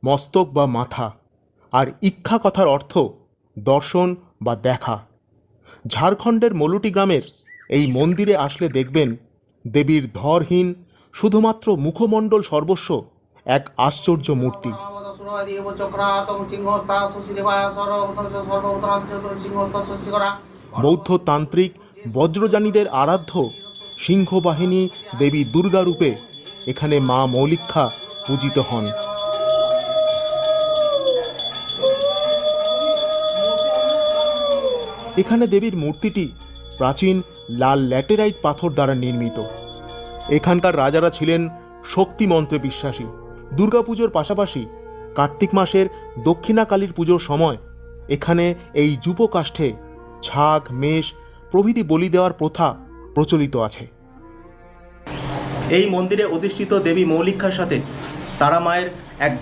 মস্তক বা মাথা, আর ইক্ষা কথার অর্থ দর্শন বা দেখা। ঝাড়খণ্ডের মলুটি গ্রামের এই মন্দিরে আসলে দেখবেন দেবীর ধরহীন, শুধুমাত্র মুখমণ্ডল সর্বস্ব এক আশ্চর্য মূর্তি। বৌদ্ধ তান্ত্রিক বজ্রযানীদের আরাধ্য সিংহবাহিনী দেবী দুর্গা রূপে এখানে মা মৌলিক্ষা পূজিত হন। এখানে দেবীর মূর্তিটি প্রাচীন লাল ল্যাটেরাইট পাথর দ্বারা নির্মিত। এখানকার রাজারা ছিলেন শক্তি মন্ত্রে বিশ্বাসী। দুর্গাপুজোর পাশাপাশি কার্তিক মাসের দক্ষিণাকালীর পুজোর সময় এখানে এই যূপকাষ্ঠে ছাগ, মেষ প্রভৃতি বলি দেওয়ার প্রথা প্রচলিত আছে। এই মন্দিরে অধিষ্ঠিত দেবী মৌলিক্ষার সাথে তারা মায়ের এক